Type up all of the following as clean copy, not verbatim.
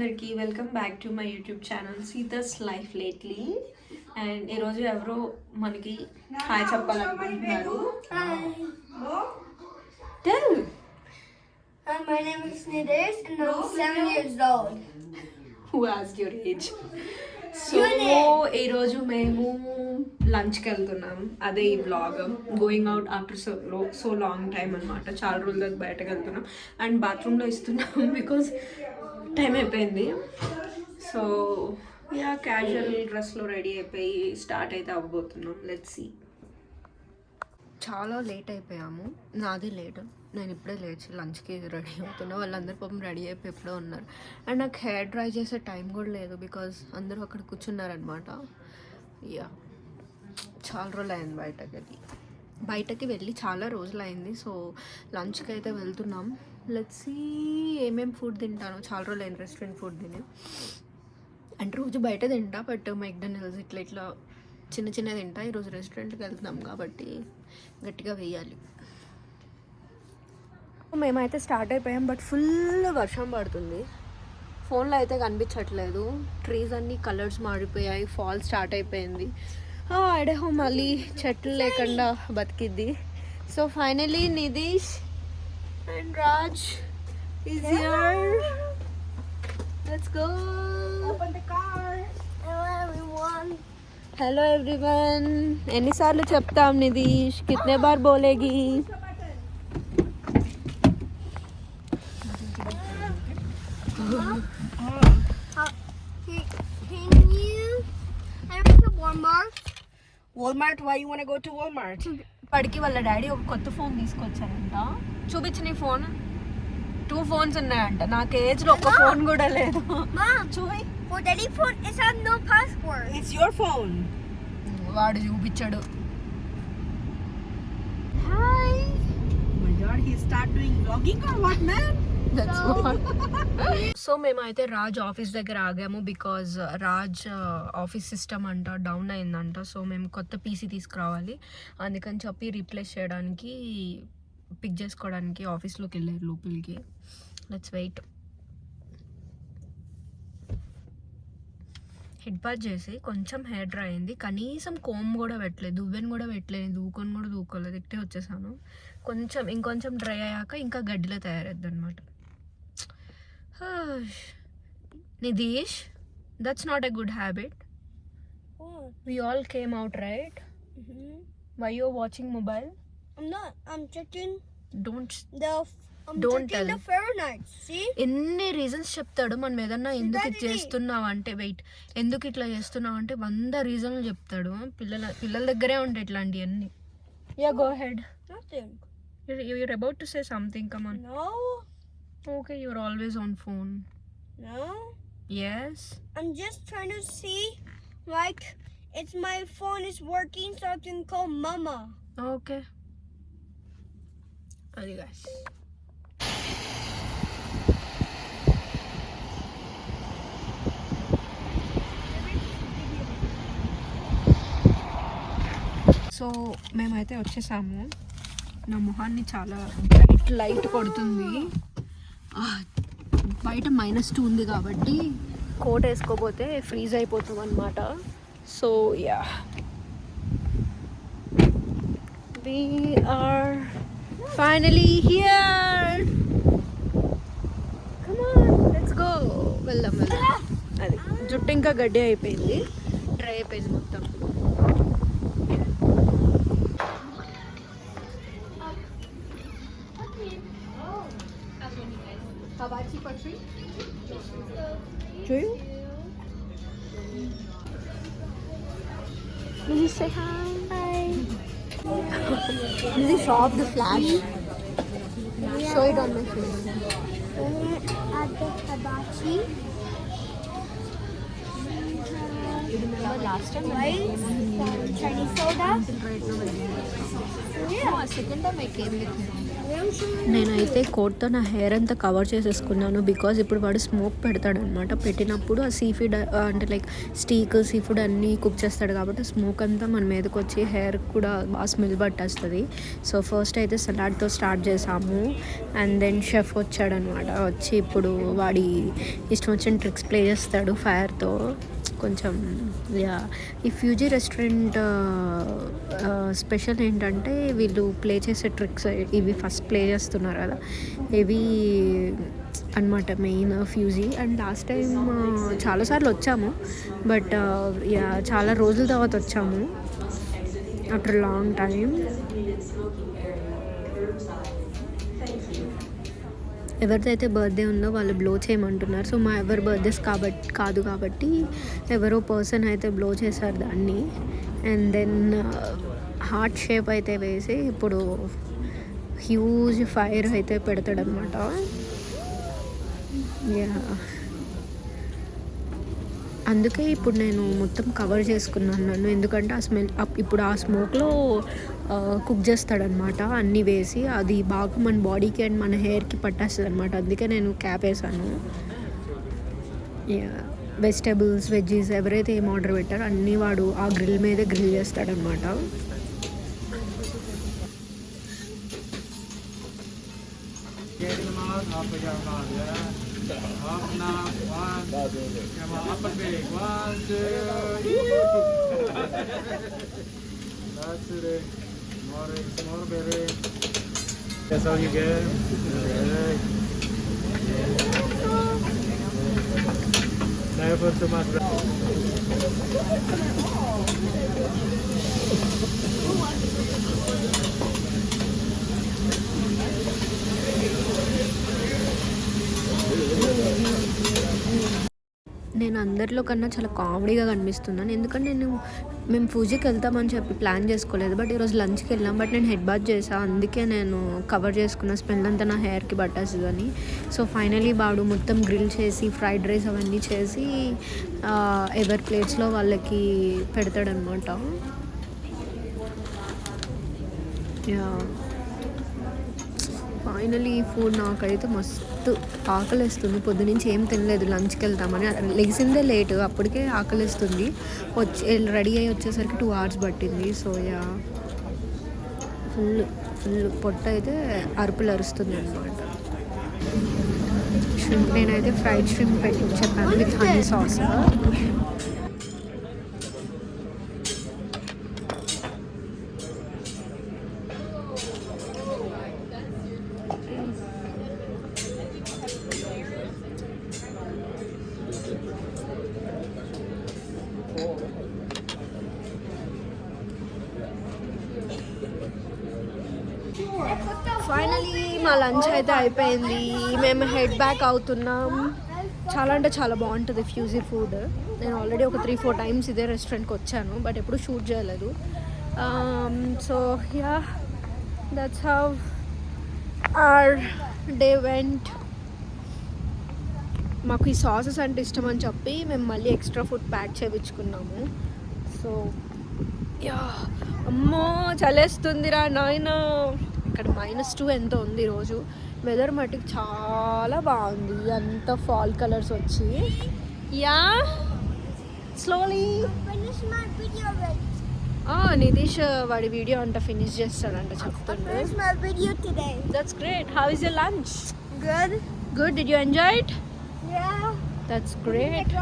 అందరికి welcome back to my YouTube channel Seetha's life lately. And ఈరోజు ఎవరో మనకి హాయ్ చెప్పాలనుకుంటున్నారు. Tell. My name is Nidesh and I'm 7 years old. Who asked your age? So ఈరోజు మేము లంచ్కి వెళ్తున్నాం. అదే ఈ vlog going out after so long time అనమాట. చాలా రోజుల దాకా బయటకు వెళ్తున్నాం అండ్ బాత్రూంలో ఇస్తున్నాం బికాజ్ టైం అయిపోయింది. సో యా క్యాజువల్ డ్రెస్లో రెడీ అయిపోయి స్టార్ట్ అయితే అవ్వబోతున్నాం. Let's see. చాలా లేట్ అయిపోయాము. నాది లేట్. నేను ఇప్పుడే లేచి లంచ్కి రెడీ అవుతున్నా. వాళ్ళందరూ పాపం రెడీ అయిపోయి ఎప్పుడో ఉన్నారు. అండ్ నాకు హెయిర్ డ్రై చేసే టైం కూడా లేదు బికాజ్ అందరూ అక్కడ కూర్చున్నారనమాట. యా చాలా రోజులు అయింది బయటకి వెళ్ళి చాలా రోజులు అయింది. సో లంచ్కి అయితే వెళ్తున్నాం. లెట్స్ సీ ఏమేమి ఫుడ్ తింటాను. చాలా రోజులు అయింది రెస్టారెంట్ ఫుడ్ తిని. అంటే రోజు బయట తింటా, బట్ మెక్డొనాల్డ్స్ ఇట్లా చిన్న తింటా. ఈరోజు రెస్టారెంట్కి వెళ్తున్నాం కాబట్టి గట్టిగా వేయాలి. మేమైతే స్టార్ట్ అయిపోయాం, బట్ ఫుల్ వర్షం పడుతుంది. ఫోన్లో అయితే కనిపించట్లేదు. ట్రీస్ అన్నీ కలర్స్ మారిపోయాయి. ఫాల్ స్టార్ట్ అయిపోయింది. ఐడహో మళ్ళీ చెట్లు లేకుండా బతికిద్ది. So finally Nidheesh and Raj is here. Let's go. Open the car. Hello everyone. Hello everyone. ఎన్నిసార్లు చెప్తాం నిదీష్, కితనే బార్ బోలేగి. Can you? I went to Walmart. Walmart? Why you want to go to Walmart? పడికి వాళ్ళ డాడీ ఒక కొత్త ఫోన్ తీసుకొచ్చారంట. చూపించు నీ ఫోన్. 2 phones ఉన్నాయంట. నాకు ఏజ్లో ఒక ఫోన్ కూడా లేదు. Mom, చూవి. for daddy phone it has no password. It's your phone. వాడు చూపించాడు. Hi. Oh my god, he start doing vlogging or what, man? That's what. So మేమైతే రాజ్ ఆఫీస్ దగ్గర ఆగాము బికాజ్ రాజ్ ఆఫీస్ సిస్టమ్ అంట డౌన్ అయిందంట. So మేము కొత్త PC తీసుకురావాలి. అందుకని చెప్పి రీప్లేస్ చేయడానికి పిక్ చేసుకోవడానికి ఆఫీస్లోకి వెళ్ళారు లోపలికి. Let's wait. హెడ్ బాత్ చేసి కొంచెం హెయిర్ డ్రై అయింది. కనీసం కోమ్ కూడా పెట్టలేదు, దువ్వెని కూడా పెట్టలేదు, దూకొని కూడా దూకోలేదు. ఇట్టే వచ్చేసాను. ఇంకొంచెం డ్రై అయ్యాక ఇంకా గడ్డిలో తయారద్దు అనమాట. Nidheesh, that's not a good habit. We all came out, right? Why you're watching mobile? I'm not. I'm checking Don't checking tell. the Fahrenheit. See? ఎన్ని రీజన్స్ చెప్తాడు. మనం ఏదన్నా ఎందుకు ఇది చేస్తున్నావు అంటే, ఎందుకు ఇట్లా చేస్తున్నావు అంటే 100 రీజన్లు చెప్తాడు. పిల్లల దగ్గరే ఉంటాయి ఇట్లాంటివన్నీ. Yeah go head. Nothing. You're about to say something. Come on. No. Okay, you're always on phone. No. Yes. I'm just trying to see, like, it's my phone is working, so I can call Mama. Okay. Hey guys. So మేమైతే వచ్చేసాము. నా మొహాన్ని చాలా light కొడుతుంది. బయట -2 ఉంది కాబట్టి coat వేసుకోపోతే freeze అయిపోతుంది అనమాట. So yeah, we are finally here. Come on, let's go. వెళ్దాం. అది జుట్టు ఇంకా గడ్డి అయిపోయింది, డ్రై అయిపోయింది మొత్తం. చూడు. Will you say hi? Hi. Will you show off the flash? Show it on my face. At the hibachi. You remember last time? Lights, Chinese soda. Yeah. No, second time I came with you. నేనైతే కోట్తో నా hair అంతా cover చేసేసుకున్నాను because ఇప్పుడు వాడు smoke పెడతాడనమాట. పెట్టినప్పుడు ఆ sea food అంటే like steak sea food అన్నీ కుక్ చేస్తాడు కాబట్టి స్మోక్ అంతా మన మీదకి వచ్చి హెయిర్ కూడా బాగా స్మెల్ పట్టేస్తుంది. సో ఫస్ట్ అయితే సలాడ్తో స్టార్ట్ చేసాము. అండ్ దెన్ షెఫ్ వచ్చాడనమాట. వచ్చి ఇప్పుడు వాడి ఇష్టం వచ్చిన ట్రిక్స్ ప్లే చేస్తాడు ఫైర్తో. కొంచెం ఈ ఫ్యూజీ రెస్టారెంట్ స్పెషల్ ఏంటంటే వీళ్ళు ప్లే చేసే ట్రిక్స్ ఇవి ఫస్ట్ ప్లే చేస్తున్నారు కదా, ఇవి అనమాట main Fuji. And last time చాలాసార్లు వచ్చాము, బట్ చాలా రోజుల తర్వాత వచ్చాము ఆఫ్టర్ లాంగ్ టైం. ఎవరిదైతే బర్త్డే ఉందో వాళ్ళు బ్లో చేయమంటున్నారు. సో మా ఎవరి బర్త్డేస్ కాదు కాబట్టి ఎవరో పర్సన్ అయితే బ్లో చేశారు దాన్ని. అండ్ దెన్ హార్ట్ షేప్ అయితే వేసి ఇప్పుడు హ్యూజ్ ఫైర్ అయితే పెడతాడనమాట. అందుకే ఇప్పుడు నేను మొత్తం కవర్ చేసుకున్నాను నన్ను, ఎందుకంటే ఆ స్మెల్ ఇప్పుడు ఆ స్మోక్లో కుక్ చేస్తాడనమాట అన్నీ వేసి. అది బాగా మన బాడీకి అండ్ మన హెయిర్కి పట్టేస్తుంది అనమాట. అందుకే నేను క్యాప్ వేసాను. వెజిటేబుల్స్ వెజ్జీస్ ఎవరైతే ఏం ఆర్డర్ పెట్టారో అన్నీ వాడు ఆ గ్రిల్ మీదే grill చేస్తాడనమాట. That's all you get. Never put too much. నేను అందరిలో కన్నా చాలా కామెడీగా కనిపిస్తున్నాను, ఎందుకంటే మేము పూజకి వెళ్తామని చెప్పి ప్లాన్ చేసుకోలేదు. బట్ ఈరోజు లంచ్కి వెళ్ళాం, బట్ నేను హెడ్ బాత్ చేసాను. అందుకే నేను కవర్ చేసుకున్న స్మెల్ అంతా నా హెయిర్కి పట్టేస్తుందని. సో ఫైనలీ వాడు మొత్తం గ్రిల్ చేసి ఫ్రైడ్ రైస్ అవన్నీ చేసి ఎవరి ప్లేట్స్లో వాళ్ళకి పెడతాడనమాట. ఫైనలీ ఫుడ్ నాకైతే మస్తు ఆకలిస్తుంది. పొద్దునుంచి ఏం తినలేదు, లంచ్కి వెళ్తామని లెగిసిందే లేట్, అప్పటికే ఆకలిస్తుంది. రెడీ అయ్యి వచ్చేసరికి 2 hours పట్టింది. సో ఫుల్ పొట్ట అయితే అరుపులు అరుస్తుంది అనమాట. షింప్ నేనైతే ఫ్రైడ్ షింప్ పెట్టి చెప్పాను విత్ హనీ సాస్. ఫైనలీ మా లంచ్ అయితే అయిపోయింది. మేము హెడ్ బ్యాక్ అవుతున్నాం. చాలా అంటే చాలా బాగుంటుంది ఫ్యూజీ ఫుడ్. నేను ఆల్రెడీ ఒక 3-4 times ఇదే రెస్టారెంట్కి వచ్చాను, బట్ ఎప్పుడు షూట్ చేయలేదు. So that's how our day vent. మాకు ఈ సాసెస్ అంటే ఇష్టం అని చెప్పి మేము మళ్ళీ ఎక్స్ట్రా ఫుడ్ ప్యాక్ చేయించుకున్నాము. సో అమ్మో చలేస్తుందిరా నాయన. ఇక్కడ -2 ఎంత ఉంది ఈరోజు. వెదర్ మటుకు చాలా బాగుంది, అంత ఫాల్ కలర్స్ వచ్చి. స్లోలీ నితీష్ వాడి వీడియో అంట ఫినిష్ చేస్తాడంట చెప్తుండే. That's great. How is your lunch? Good. Did you enjoy it? That's great.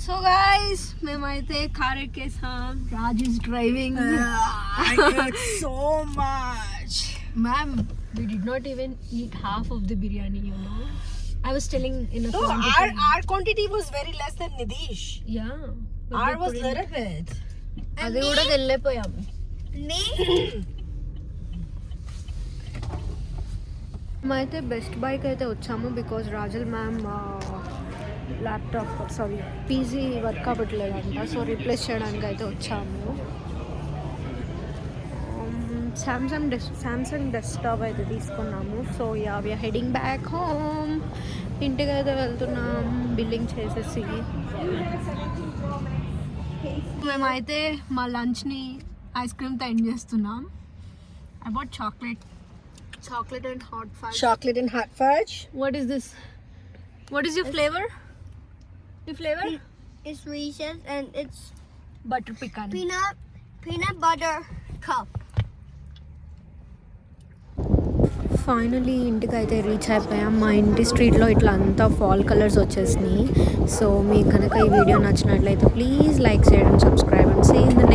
So guys మేమైతే కార్ ఎక్కేసాం. Raj is driving. I ate so much. Ma'am, we did not even eat half of the biryani, you know. I was telling in a quantity. Our quantity was very less than Nidish. Yeah. Ours was little bit. అది కూడా వెళ్ళిపోయాం. Me? మేమైతే best bike అయితే వచ్చాము because రాజల్ ma'am laptop PC work అవ్వట్లేదంట. So replace చేయడానికి అయితే వచ్చాము. సామ్సంగ్ డెస్క్టాప్ అయితే తీసుకున్నాము. So we're heading back home. ఇంటికి అయితే వెళ్తున్నాం బిల్లింగ్ చేసేసి. మేమైతే మా లంచ్ని ఐస్ క్రీమ్తో ఎండ్ చేస్తున్నాం. I bought chocolate and hot fudge. Chocolate and hot fudge. What is this? What is your flavour? Your flavor? It's Reese's and it's Butter pecan. peanut butter cup. Finally ఇంటికి అయితే reach అయిపోయాం. మా ఇంటి స్ట్రీట్లో ఇట్లా అంతా fall colours వచ్చేసినాయి. So మీకు కనుక ఈ వీడియో నచ్చినట్లయితే ప్లీజ్ లైక్ చేయడం, subscribe and see in the